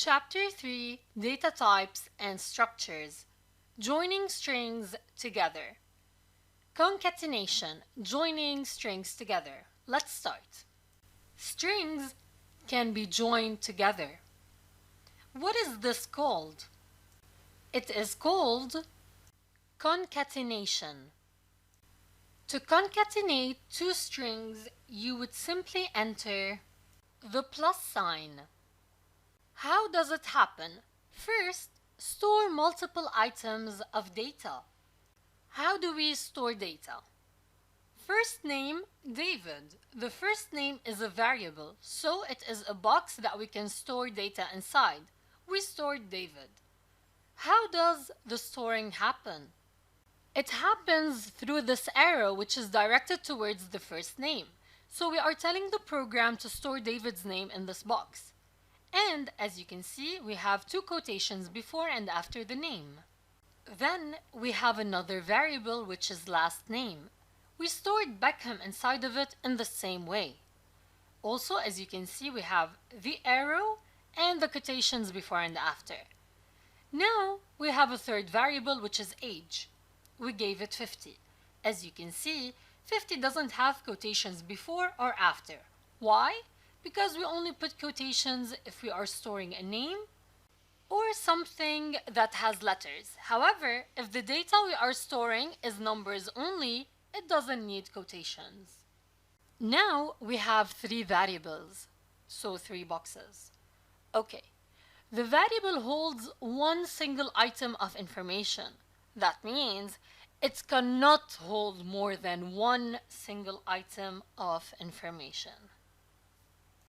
Chapter 3, Data Types and Structures. Joining strings together. Concatenation, joining strings together. Let's start. Strings can be joined together. What is this called? It is called concatenation. To concatenate two strings, you would simply enter the plus sign. How does it happen? First, store multiple items of data. How do we store data? First name, David. The first name is a variable, so it is a box that we can store data inside. We stored David. How does the storing happen? It happens through this arrow, which is directed towards the first name. So we are telling the program to store David's name in this box. And as you can see, we have two quotations before and after the name. Then we have another variable, which is last name. We stored Beckham inside of it in the same way. Also, as you can see, we have the arrow and the quotations before and after. Now we have a third variable, which is age. We gave it 50. As you can see, 50 doesn't have quotations before or after. Why? Because we only put quotations if we are storing a name or something that has letters. However, if the data we are storing is numbers only, it doesn't need quotations. Now we have three variables, so three boxes. Okay, the variable holds one single item of information. That means it cannot hold more than one single item of information.